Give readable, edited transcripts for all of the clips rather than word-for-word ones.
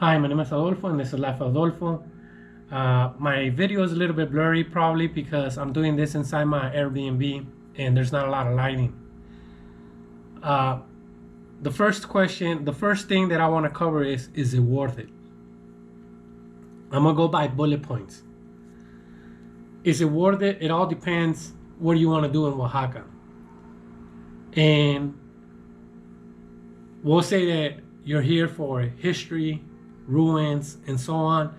Hi, my name is Adolfo and this is Life of Adolfo. My video is a little bit blurry probably because I'm doing this inside my Airbnb and there's not a lot of lighting. The first thing that I want to cover is it worth it? I'm gonna go by bullet points. Is it worth it? It all depends what you want to do in Oaxaca. And we'll say that you're here for history, ruins, and so on.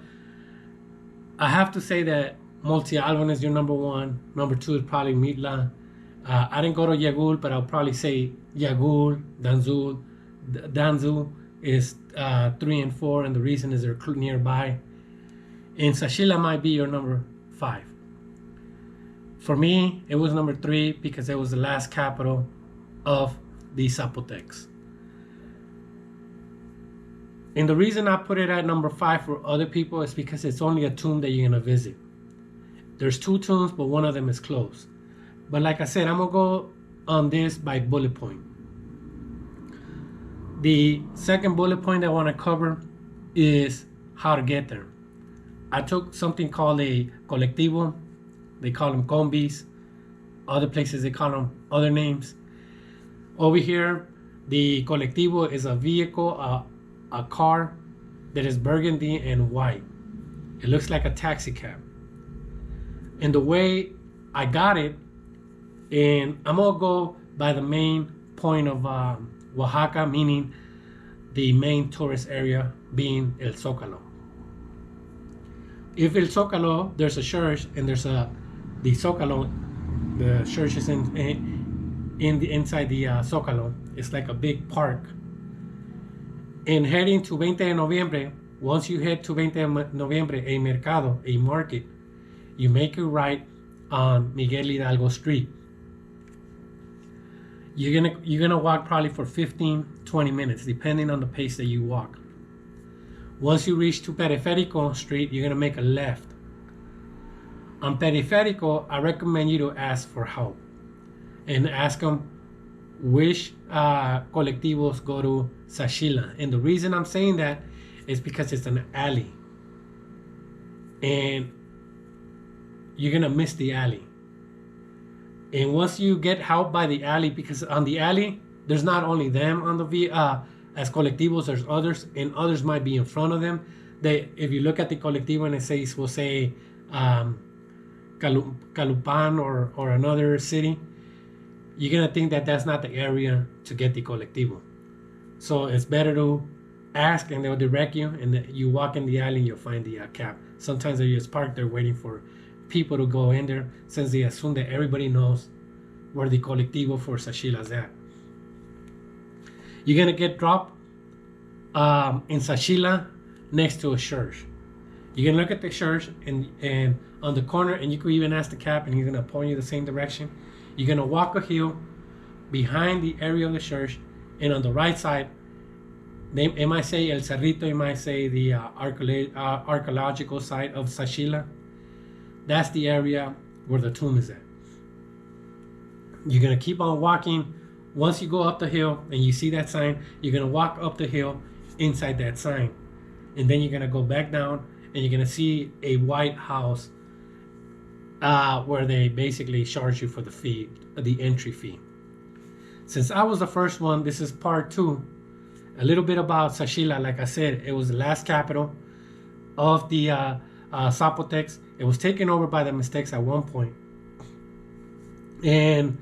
I have to say that Multi Alban is your number one. Number two is probably Mitla. I didn't go to Yagul, but I'll probably say Yagul, Danzul. Danzul is 3 and 4, and the reason is they're nearby. And Zaachila might be your number 5. For me, it was number 3 because it was the last capital of the Zapotecs. And the reason I put it at number 5 for other people is because it's only a tomb that you're gonna visit. There's 2 tombs, but one of them is closed. But like I said, I'm gonna go on this by bullet point. The second bullet point I wanna cover is how to get there. I took something called a colectivo. They call them combis. Other places they call them other names. Over here, the colectivo is a vehicle, a car that is burgundy and white. It looks like a taxi cab. And the way I got it, and I'm gonna go by the main point of Oaxaca, meaning the main tourist area being El Zócalo. If El Zócalo, there's a church, and there's the Zócalo, the church is inside the Zócalo. It's like a big park. And heading to 20 de Noviembre, once you head to 20 de Noviembre, a mercado, a market, you make a right on Miguel Hidalgo Street. You're gonna walk probably for 15-20 minutes, depending on the pace that you walk. Once you reach to Periférico Street, you're gonna make a left. On Periférico, I recommend you to ask for help and ask them which colectivos go to Zaachila. And the reason I'm saying that is because it's an alley. And you're gonna miss the alley. And once you get help by the alley, because on the alley, there's not only them on the as colectivos, there's others, and others might be in front of them. If you look at the colectivo and it says, we'll say Calupan or another city, you're gonna think that that's not the area to get the colectivo. So it's better to ask and they'll direct you, and you walk in the alley and you'll find the cab. Sometimes they just park there waiting for people to go in there, since they assume that everybody knows where the colectivo for Zaachila is at. You're gonna get dropped in Zaachila next to a church. You can look at the church and on the corner, and you could even ask the cab, and he's gonna point you the same direction. You're gonna walk a hill behind the area of the church, and on the right side, it might say El Cerrito, it might say the archaeological site of Zaachila. That's the area where the tomb is at. You're gonna keep on walking. Once you go up the hill and you see that sign, you're gonna walk up the hill inside that sign, and then you're gonna go back down, and you're gonna see a white house where they basically charge you for the fee, the entry fee. Since I was the first one, this is part 2. A little bit about Zaachila. Like I said, it was the last capital of the Zapotecs. It was taken over by the Mixtecs at one point. And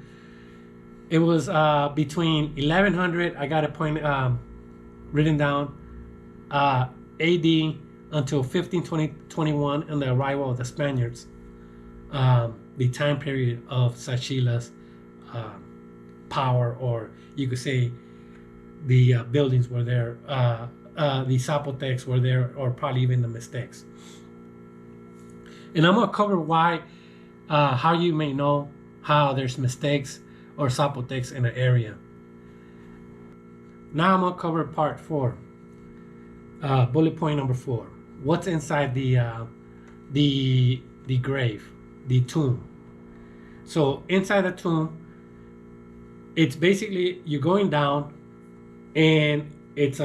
it was between 1100, I got a point written down, AD until 1521 and the arrival of the Spaniards. The time period of Zaachila's power, or you could say the buildings were there, the Zapotecs were there, or probably even the Mixtecs. And I'm gonna cover why, how you may know how there's Mixtecs or Zapotecs in an area. Now I'm gonna cover part 4, bullet point number 4. What's inside the grave, the tomb? So inside the tomb, it's basically you're going down, and it's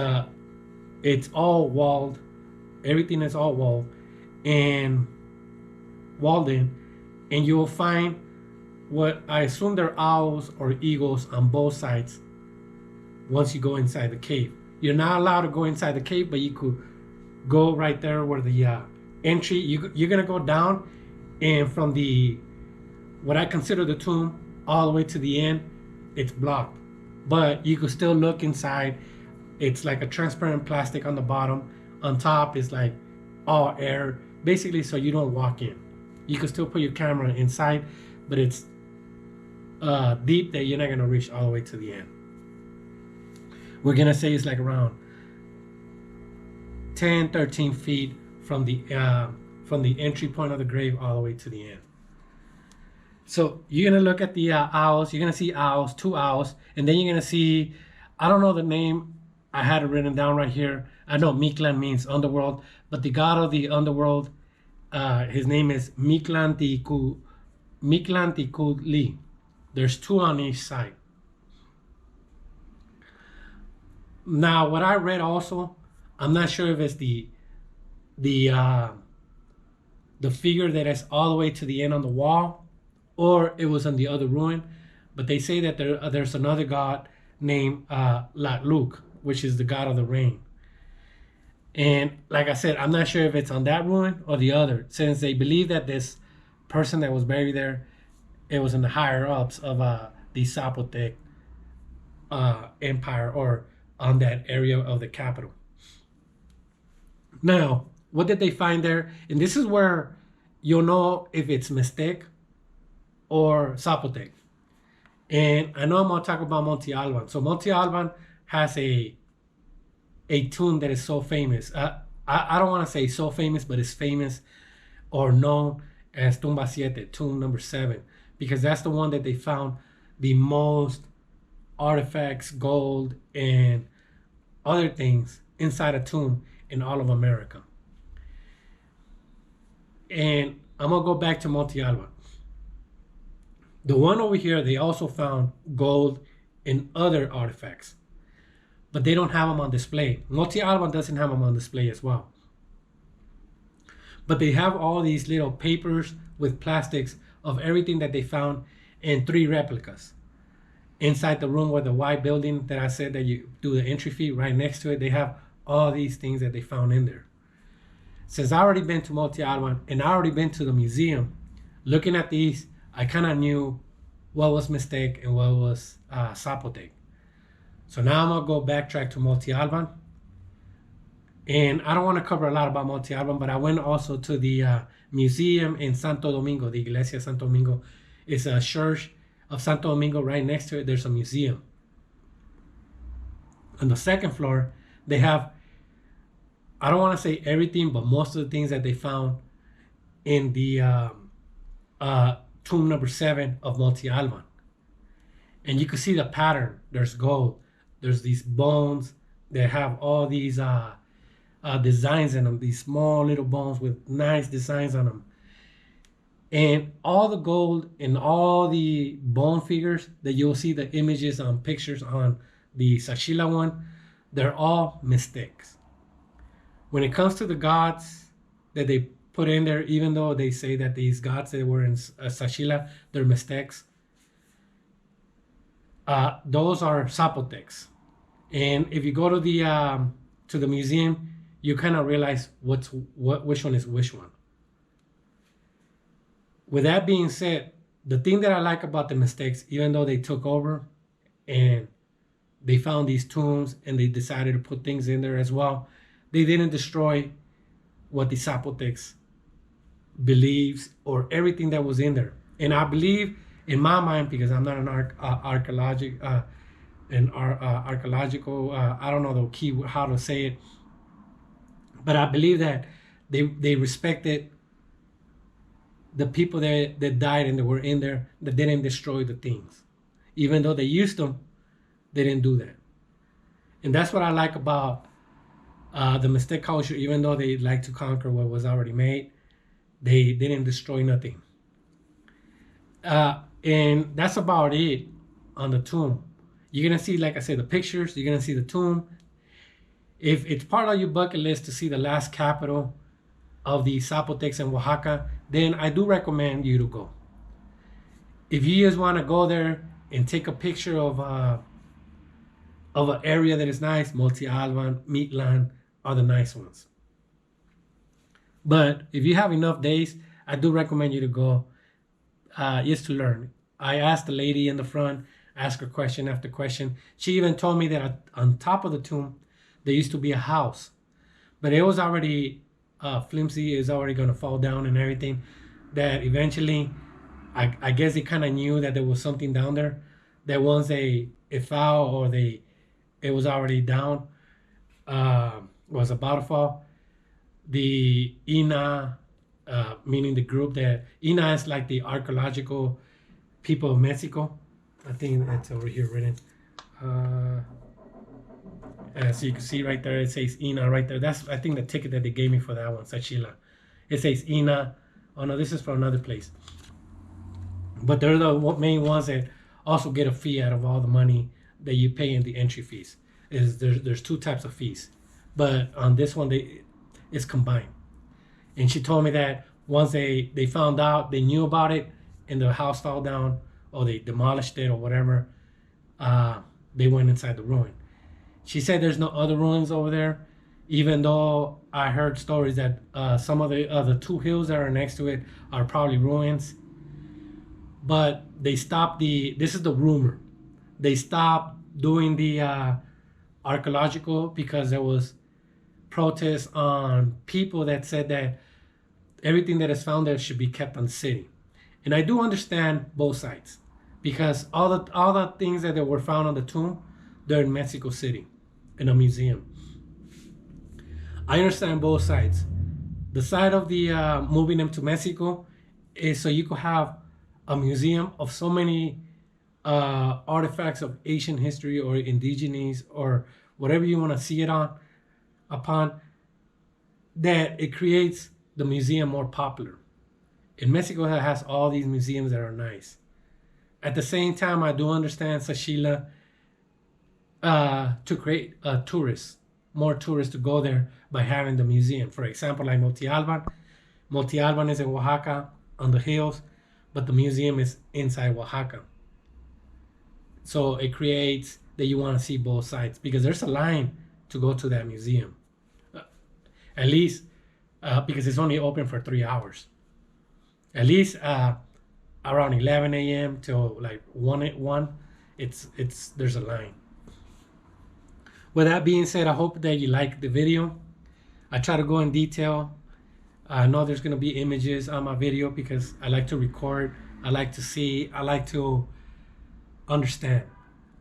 all walled everything is all walled in, and you will find what I assume they're owls or eagles on both sides. Once you go inside the cave, you're not allowed to go inside the cave, but you could go right there where the entry. You're gonna go down, and from the what I consider the tomb all the way to the end, it's blocked, but you could still look inside. It's like a transparent plastic on the bottom. On top is like all air, basically, so you don't walk in. You can still put your camera inside, but it's deep that you're not gonna reach all the way to the end. We're gonna say it's like around 10-13 feet from the entry point of the grave all the way to the end. So you're gonna look at the owls. You're gonna see owls, 2 owls, and then you're gonna see, I don't know the name. I had it written down right here. I know Mictlan means underworld, but the god of the underworld, his name is Mictlantecuhtli. There's 2 on each side. Now, what I read also, I'm not sure if it's the figure that is all the way to the end on the wall, or it was on the other ruin, but they say that there's another god named Latluk, which is the god of the rain. And like I said, I'm not sure if it's on that ruin or the other, since they believe that this person that was buried there, it was in the higher ups of the Zapotec empire, or on that area of the capital. Now, what did they find there? And this is where you'll know if it's Mixtec or Zapotec. And I know I'm going to talk about Monte Alban. So Monte Alban has a tomb that is so famous. I don't want to say so famous, but it's famous or known as Tumba 7, tomb number 7, because that's the one that they found the most artifacts, gold, and other things inside a tomb in all of America. And I'm gonna go back to Monte Alban. The one over here, they also found gold and other artifacts, but they don't have them on display. Monte Alban doesn't have them on display as well. But they have all these little papers with plastics of everything that they found, and 3 replicas. Inside the room where the white building that I said that you do the entry fee, right next to it, they have all these things that they found in there. Since I already been to Monte Alban and I already been to the museum, looking at these, I kind of knew what was Mixtec and what was Zapotec. So now I'm gonna go backtrack to Monte Alban. And I don't want to cover a lot about Monte Alban, but I went also to the museum in Santo Domingo, the Iglesia Santo Domingo. It's a church of Santo Domingo. Right next to it, there's a museum. On the 2nd floor, they have, I don't want to say everything, but most of the things that they found in the tomb number 7 of Monte Alban. And you can see the pattern. There's gold. There's these bones that have all these designs in them, these small little bones with nice designs on them. And all the gold and all the bone figures that you'll see the images on pictures on the Zaachila one, they're all Mixtecs. When it comes to the gods that they put in there, even though they say that these gods that were in Zaachila, they're Mixtecs, those are Zapotecs. And if you go to the museum, you kind of realize which one is which one. With that being said, the thing that I like about the Mixtecs, even though they took over and they found these tombs and they decided to put things in there as well, they didn't destroy what the Zapotecs believes or everything that was in there. And I believe, in my mind, because I'm not an archaeological, I don't know the key how to say it, but I believe that they respected the people that died and that were in there, that didn't destroy the things. Even though they used them, they didn't do that. And that's what I like about the Mixtec culture. Even though they like to conquer what was already made, they didn't destroy nothing. And that's about it on the tomb. You're gonna see, like I said, the pictures. You're gonna see the tomb. if it's part of your bucket list to see the last capital of the Zapotecs in Oaxaca, then I do recommend you to go. If you just want to go there and take a picture of an area that is nice, Monte Alban, Mitlan are the nice ones. But if you have enough days, I do recommend you to go just to learn. I asked the lady in the front, asked her question after question. She even told me that on top of the tomb, there used to be a house, but it was already flimsy, is already going to fall down and everything, that eventually I guess they kind of knew that there was something down there, that once it fell or it was already down, was about to fall, the INA, meaning the group that INA is like the archaeological people of Mexico. I think that's over here written. So you can see right there, it says INA right there. That's, I think, the ticket that they gave me for that one, Zaachila. It says INA. Oh no, this is from another place. But they're the main ones that also get a fee out of all the money that you pay in the entry fees. There's two types of fees, but on this one it's combined. And she told me that once they found out, they knew about it, and the house fell down or they demolished it or whatever, they went inside the ruin. She said there's no other ruins over there, even though I heard stories that some of the other two hills that are next to it are probably ruins. But they stopped this is the rumor, they stopped doing the archaeological because there was protests on people that said that everything that is found there should be kept on city. And I do understand both sides, because all the things that were found on the tomb, they're in Mexico City in a museum. I understand both sides. The side of the moving them to Mexico is so you could have a museum of so many artifacts of Asian history or indigenous or whatever you want to see it upon, that it creates the museum more popular. In Mexico, it has all these museums that are nice. At the same time, I do understand, Zaachila, to create more tourists to go there by having the museum. For example, like Monte Alban. Monte Alban is in Oaxaca on the hills, but the museum is inside Oaxaca. So it creates that you want to see both sides, because there's a line to go to that museum. At least because it's only open for 3 hours. At least around 11 a.m. till like 1, there's a line. With that being said, I hope that you like the video. I try to go in detail. I know there's going to be images on my video because I like to record, I like to see, I like to understand.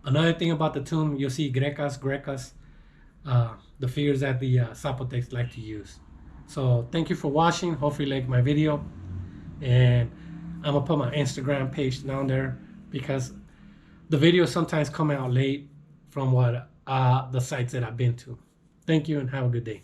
Another thing about the tomb, you'll see grecas, the figures that the Zapotecs like to use. So thank you for watching. Hopefully you like my video. And I'm going to put my Instagram page down there because the videos sometimes come out late from the sites that I've been to. Thank you and have a good day.